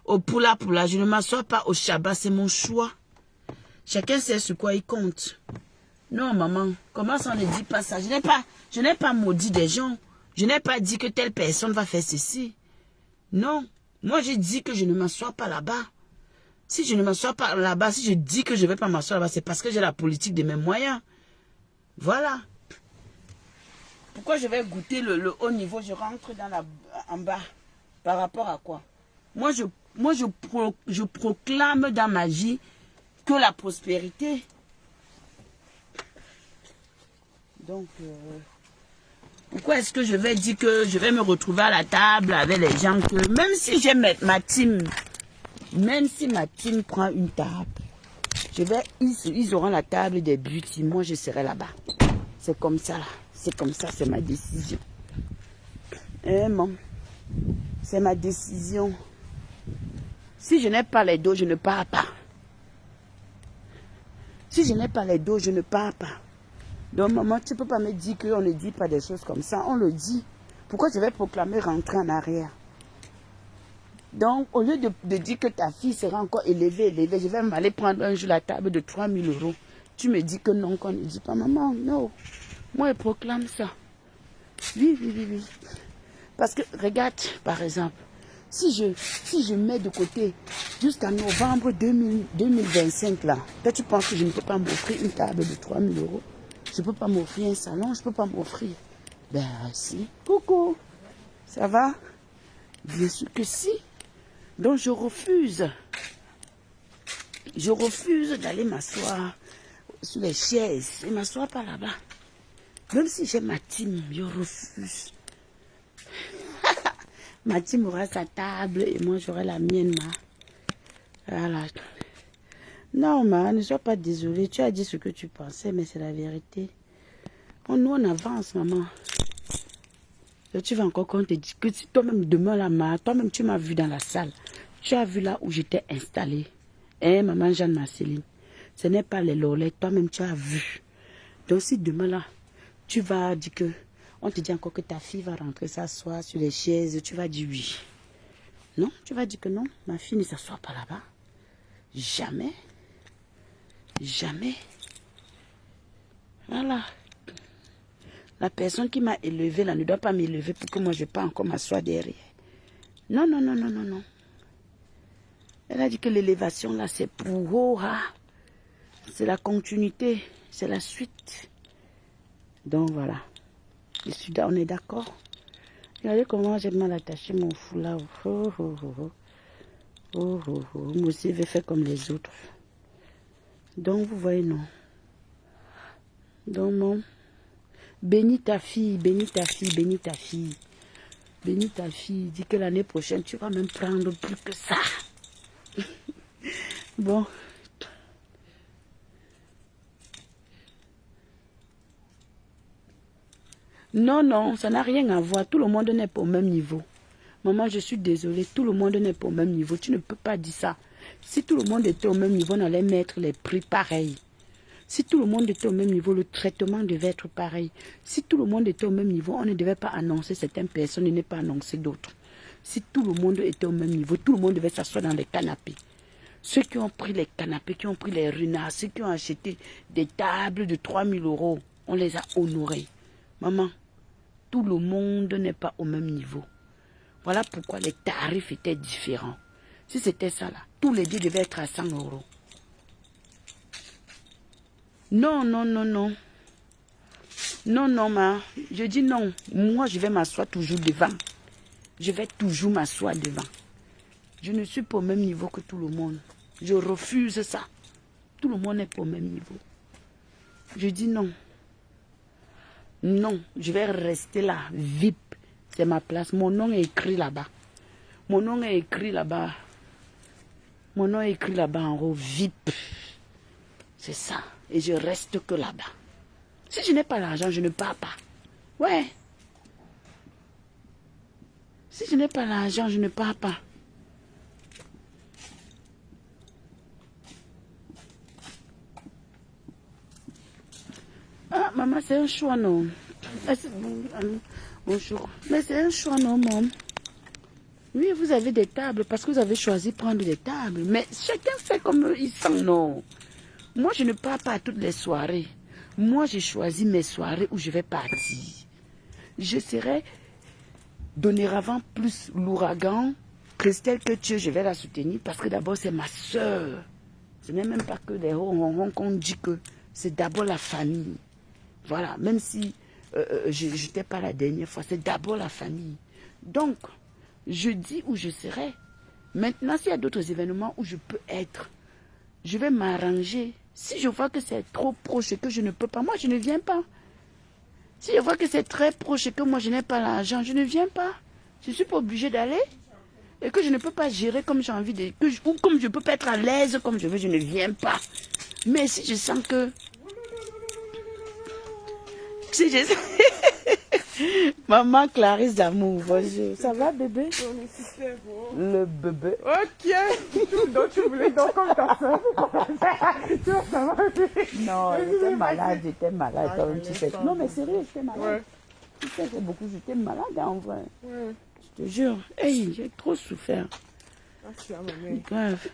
Speaker 1: au poula, je ne m'assois pas au Shabbat, c'est mon choix. Chacun sait sur quoi il compte. Non, maman, comment ça on ne dit pas ça? Je n'ai pas maudit des gens. Je n'ai pas dit que telle personne va faire ceci. Non, moi j'ai dit que je ne m'assois pas là-bas. Si je ne m'assois pas là-bas, si je dis que je ne vais pas m'asseoir là-bas, c'est parce que j'ai la politique de mes moyens. Voilà. Pourquoi je vais goûter le haut niveau? Je rentre en bas. Par rapport à quoi? Moi, je proclame dans ma vie que la prospérité. Donc, pourquoi est-ce que je vais dire que je vais me retrouver à la table avec les gens que, même si j'ai ma team, même si ma team prend une table, ils auront la table des beauty, moi je serai là-bas. C'est comme ça, là. C'est comme ça, c'est ma décision. C'est ma décision. Si je n'ai pas les dos, je ne pars pas. Si je n'ai pas les dos, je ne pars pas. Donc, maman, tu ne peux pas me dire qu'on ne dit pas des choses comme ça. On le dit. Pourquoi je vais proclamer rentrer en arrière? Donc, au lieu de dire que ta fille sera encore élevée, je vais m'aller prendre un jour la table de 3 000 €. Tu me dis que non, qu'on ne dit pas. Maman, non. Moi, je proclame ça. Oui. Parce que, regarde, par exemple, si je mets de côté jusqu'à novembre 2025, là, toi, tu penses que je ne peux pas m'offrir une table de 3 000 €? Je ne peux pas m'offrir un salon, je ne peux pas m'offrir. Ben, si. Coucou. Ça va? Bien sûr que si. Donc, je refuse. Je refuse d'aller m'asseoir sur les chaises et m'asseoir pas là-bas. Même si j'ai ma team, je refuse. Ma team aura sa table et moi j'aurai la mienne. Voilà. Non, ne sois pas désolée. Tu as dit ce que tu pensais, mais c'est la vérité. Nous, on avance, maman. Et tu vas encore qu'on te dise que si toi-même demain, là, toi-même, tu m'as vu dans la salle. Tu as vu là où j'étais installée. Maman Jeanne Marceline. Ce n'est pas les lolettes. Toi-même, tu as vu. Donc, si demain, là, tu vas dire que... On te dit encore que ta fille va rentrer s'asseoir sur les chaises. Tu vas dire oui. Non, tu vas dire que non. Ma fille ne s'assoit pas là-bas. Jamais. Jamais. Voilà. La personne qui m'a élevée là ne doit pas m'élever pour que moi je ne pas encore m'asseoir derrière. Non. Elle a dit que l'élévation là c'est pour c'est la continuité, c'est la suite. Donc voilà. On est d'accord. Regardez comment j'ai mal attaché mon foulard. Moi aussi je vais faire comme les autres. Donc vous voyez non. Donc non. Bénis ta fille, bénis ta fille, bénis ta fille. Bénis ta fille. Dis que l'année prochaine, tu vas même prendre plus que ça. Bon. Non, ça n'a rien à voir. Tout le monde n'est pas au même niveau. Maman, je suis désolée. Tout le monde n'est pas au même niveau. Tu ne peux pas dire ça. Si tout le monde était au même niveau, on allait mettre les prix pareils. Si tout le monde était au même niveau, le traitement devait être pareil. Si tout le monde était au même niveau, on ne devait pas annoncer certaines personnes et ne pas annoncer d'autres. Si tout le monde était au même niveau, tout le monde devait s'asseoir dans les canapés. Ceux qui ont pris les canapés, qui ont pris les renards, ceux qui ont acheté des tables de 3 000 €, on les a honorés. Maman, tout le monde n'est pas au même niveau. Voilà pourquoi les tarifs étaient différents. Si c'était ça là, tous les deux devaient être à 100 €. Non, non, non, non. Non, non, ma. Je dis non. Moi, je vais m'asseoir toujours devant. Je vais toujours m'asseoir devant. Je ne suis pas au même niveau que tout le monde. Je refuse ça. Tout le monde n'est pas au même niveau. Je dis non. Non, je vais rester là, VIP. C'est ma place. Mon nom est écrit là-bas. Mon nom est écrit là-bas. Mon nom est écrit là-bas en haut, VIP. C'est ça. Et je reste que là-bas. Si je n'ai pas l'argent, je ne pars pas. Ouais. Si je n'ai pas l'argent, je ne pars pas. Ah, maman, c'est un choix, non? Bonjour. Mais c'est un choix, non, maman? Oui, vous avez des tables parce que vous avez choisi de prendre des tables. Mais chacun fait comme il sent, non? Moi, je ne pars pas à toutes les soirées. Moi, j'ai choisi mes soirées où je vais partir. Je serai dorénavant plus l'ouragan. Christelle que Dieu, je vais la soutenir parce que d'abord, c'est ma soeur. Ce n'est même pas que des ronrons qu'on dit que c'est d'abord la famille. Voilà, même si je n'étais pas la dernière fois, c'est d'abord la famille. Donc, je dis où je serai. Maintenant, s'il y a d'autres événements où je peux être, je vais m'arranger. Si je vois que c'est trop proche et que je ne peux pas, moi, je ne viens pas. Si je vois que c'est très proche et que moi, je n'ai pas l'argent, je ne viens pas. Je ne suis pas obligée d'aller. Et que je ne peux pas gérer comme j'ai envie de... ou comme je ne peux pas être à l'aise comme je veux, je ne viens pas. Mais si je sens que... Si je sens... Maman Clarisse d'amour, bonjour. Ça va, bébé? Le bébé.
Speaker 2: Ok. Donc tu voulais donc comme ta soeur.
Speaker 1: Non, j'étais malade. Comme tu sais. Non, mais sérieux, j'étais malade. Ouais. Tu sais, j'étais malade en vrai. Ouais. Je te jure. Hey, j'ai trop souffert.
Speaker 2: Ah, tu as ma mère.
Speaker 1: Grave.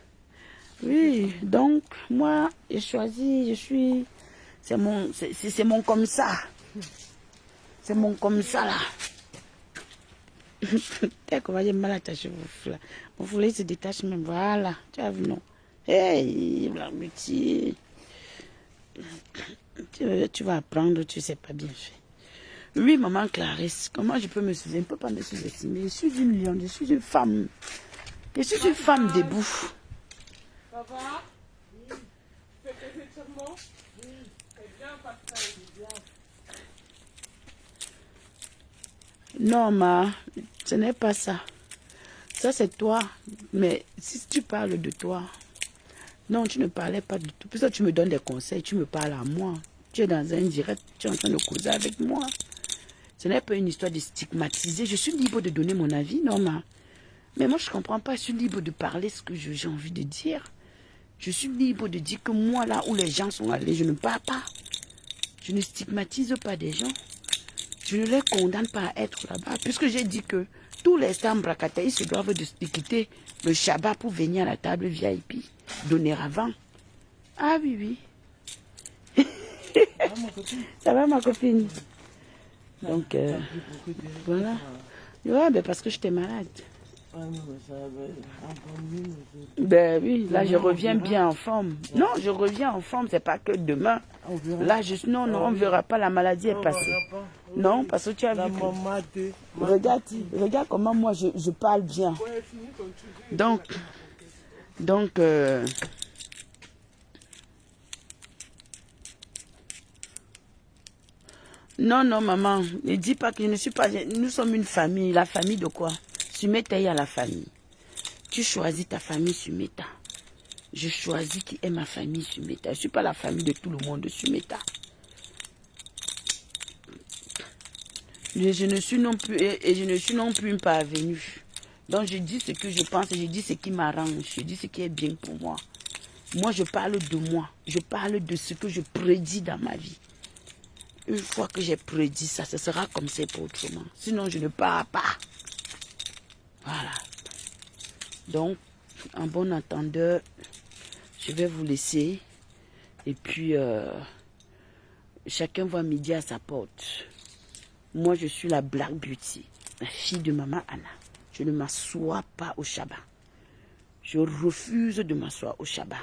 Speaker 1: Oui, donc, moi, j'ai choisi, je suis... C'est mon comme ça. C'est mon comme ça, là. Dès qu'on va dire mal attaché vos fleurs. Mon foulée se détache même. Voilà. Tu as vu, non? Hey, Blanc-Petit. Tu vas apprendre, tu ne sais pas bien fait. Oui, maman Clarisse, comment je peux me souvenir? Je ne peux pas me sous-estimer. Je suis une lionne, je suis une femme. Je suis une femme debout.
Speaker 2: Ça va? Oui. Tu fais tes étirements? Oui. C'est bien parce que ça est bien.
Speaker 1: Non, ma, ce n'est pas ça. Ça, c'est toi. Mais si tu parles de toi, non, tu ne parlais pas du tout. Puisque tu me donnes des conseils, tu me parles à moi. Tu es dans un direct, tu es en train de causer avec moi. Ce n'est pas une histoire de stigmatiser. Je suis libre de donner mon avis, non, ma. Mais moi, je ne comprends pas. Je suis libre de parler ce que j'ai envie de dire. Je suis libre de dire que moi, là où les gens sont allés, je ne pars pas. Je ne stigmatise pas des gens. Je ne les condamne pas à être là-bas. Puisque j'ai dit que tous les Sambrakatais, ils se doivent de quitter le Shabbat pour venir à la table VIP. Donner avant. Ah oui, oui. Ça va, ma copine? Donc, voilà. Ouais, ben parce que j'étais malade. Ben oui, là je reviens bien en forme. Non, je reviens en forme, c'est pas que demain. Là, non, non, on ne verra pas, la maladie est passée. Non, parce que tu as vu que... Regarde comment moi je parle bien. Donc, non, non, maman, ne dis pas que je ne suis pas... Nous sommes une famille. La famille de quoi? Sumeta est à la famille. Tu choisis ta famille Sumeta. Je choisis qui est ma famille Sumeta. Je ne suis pas la famille de tout le monde de Sumeta. Je ne suis non plus... Et je ne suis non plus une parvenue. Donc je dis ce que je pense, je dis ce qui m'arrange, je dis ce qui est bien pour moi. Moi, je parle de moi. Je parle de ce que je prédis dans ma vie. Une fois que j'ai prédit ça, ce sera comme c'est pour autrement. Sinon, je ne pars pas. Voilà. Donc, en bon entendeur, je vais vous laisser. Et puis, chacun voit midi à sa porte. Moi, je suis la Black Beauty, la fille de maman Anna. Je ne m'assois pas au Shabbat. Je refuse de m'asseoir au Shabbat.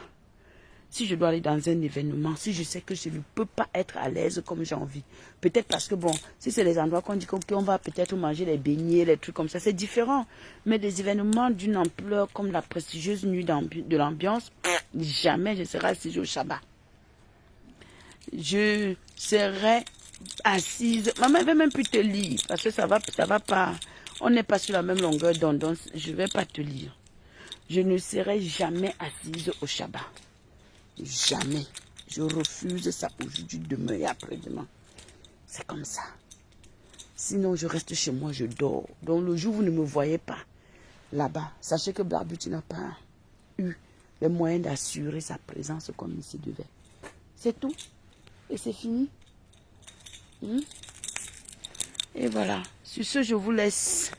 Speaker 1: Si je dois aller dans un événement, si je sais que je ne peux pas être à l'aise comme j'ai envie. Peut-être parce que, bon, si c'est les endroits qu'on dit qu'on va peut-être manger les beignets, les trucs comme ça, c'est différent. Mais des événements d'une ampleur comme la prestigieuse nuit de l'ambiance, jamais je serai assise au Shabbat. Je serai assise. Maman, elle ne va même plus te lire parce que ça va pas. On n'est pas sur la même longueur d'onde, donc je ne vais pas te lire. Je ne serai jamais assise au Shabbat. Jamais. Je refuse ça aujourd'hui, demain et après-demain. C'est comme ça. Sinon, je reste chez moi, je dors. Donc, le jour où vous ne me voyez pas là-bas, sachez que Barbuti n'a pas eu les moyens d'assurer sa présence comme il se devait. C'est tout. Et c'est fini. Et voilà. Sur ce, je vous laisse.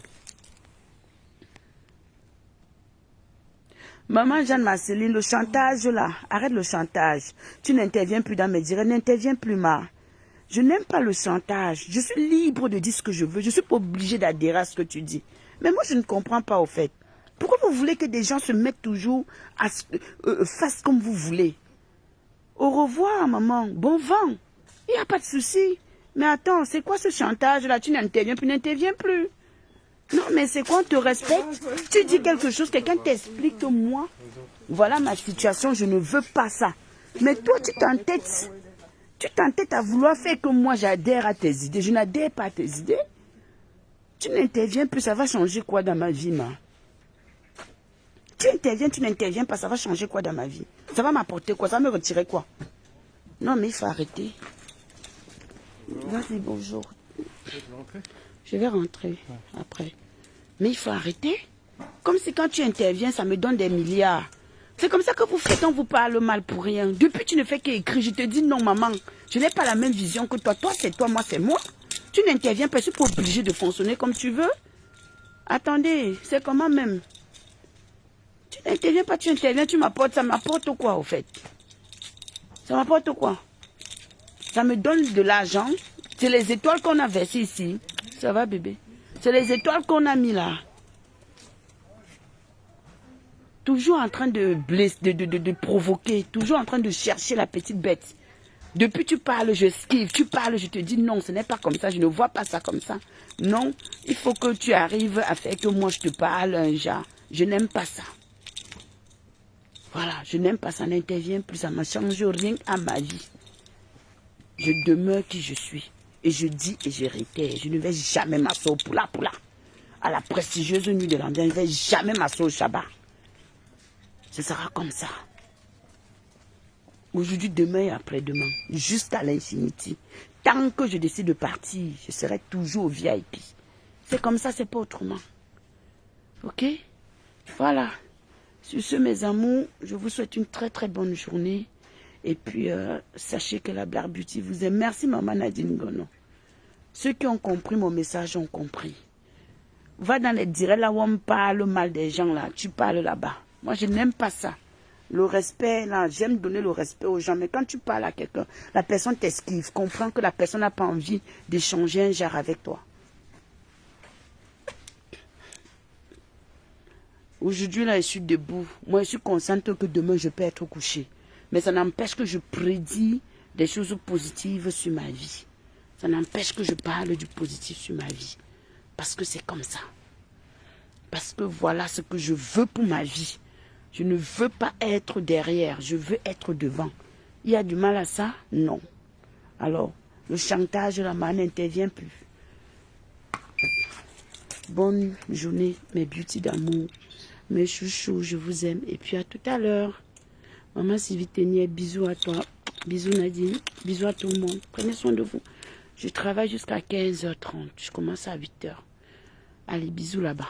Speaker 1: Maman Jeanne-Marceline, le chantage là, arrête le chantage. Tu n'interviens plus dans mes directs, n'interviens plus, ma. Je n'aime pas le chantage. Je suis libre de dire ce que je veux. Je ne suis pas obligée d'adhérer à ce que tu dis. Mais moi, je ne comprends pas au fait. Pourquoi vous voulez que des gens se mettent toujours fassent comme vous voulez? Au revoir, maman. Bon vent. Il n'y a pas de souci. Mais attends, c'est quoi ce chantage là? Tu n'interviens plus. Non, mais c'est quoi, on te respecte. Tu dis quelque chose, quelqu'un t'explique que moi, voilà ma situation, je ne veux pas ça. Mais toi, tu t'entêtes à vouloir faire que moi, j'adhère à tes idées. Je n'adhère pas à tes idées. Tu n'interviens plus, ça va changer quoi dans ma vie, ma? Tu interviens, tu n'interviens pas, ça va changer quoi dans ma vie? Ça va m'apporter quoi? Ça va me retirer quoi? Non, mais il faut arrêter. Vas-y, bonjour. Je vais rentrer après. Mais il faut arrêter. Comme si quand tu interviens, ça me donne des milliards. C'est comme ça que vous faites, on vous parle mal pour rien. Depuis, tu ne fais qu'écrire. Je te dis non, maman. Je n'ai pas la même vision que toi. Toi, c'est toi, moi, c'est moi. Tu n'interviens pas, je suis pas obligé de fonctionner comme tu veux. Attendez, c'est comment même? Tu n'interviens pas, tu interviens, tu m'apportes. Ça m'apporte quoi, au fait? Ça m'apporte quoi? Ça me donne de l'argent. C'est les étoiles qu'on a versées ici. Ça va, bébé? C'est les étoiles qu'on a mis là. Toujours en train de blesser, de provoquer. Toujours en train de chercher la petite bête. Depuis tu parles, je esquive. Tu parles, je te dis non, ce n'est pas comme ça. Je ne vois pas ça comme ça. Non, il faut que tu arrives à faire que moi je te parle un genre. Je n'aime pas ça. Voilà, je n'aime pas ça. N'intervient plus. Ça ne change rien à ma vie. Je demeure qui je suis. Et je dis et je réitère, je ne vais jamais m'asseoir poula. À la prestigieuse nuit de l'ambiance, je ne vais jamais m'asseoir au Shabbat. Ce sera comme ça. Aujourd'hui, demain et après-demain. Jusqu'à l'infinité. Tant que je décide de partir, je serai toujours au VIP. C'est comme ça, c'est pas autrement. Ok? Voilà. Sur ce, mes amours, je vous souhaite une très très bonne journée. Et puis, sachez que la Barbuti vous aime. Merci, maman Nadine Gono. Ceux qui ont compris mon message ont compris. Va dans les directs là où on me parle mal des gens là. Tu parles là-bas. Moi, je n'aime pas ça. Le respect, là, j'aime donner le respect aux gens. Mais quand tu parles à quelqu'un, la personne t'esquive. Comprends que la personne n'a pas envie d'échanger un genre avec toi. Aujourd'hui, là, je suis debout. Moi, je suis consciente que demain, je peux être couché. Mais ça n'empêche que je prédis des choses positives sur ma vie. Ça n'empêche que je parle du positif sur ma vie. Parce que c'est comme ça. Parce que voilà ce que je veux pour ma vie. Je ne veux pas être derrière. Je veux être devant. Il y a du mal à ça? Non. Alors, le chantage, la main n'intervient plus. Bonne journée, mes beauty d'amour. Mes chouchous, je vous aime. Et puis à tout à l'heure. Maman Sylvie Ténier, bisous à toi. Bisous Nadine. Bisous à tout le monde. Prenez soin de vous. Je travaille jusqu'à 15h30. Je commence à 8h. Allez, bisous là-bas.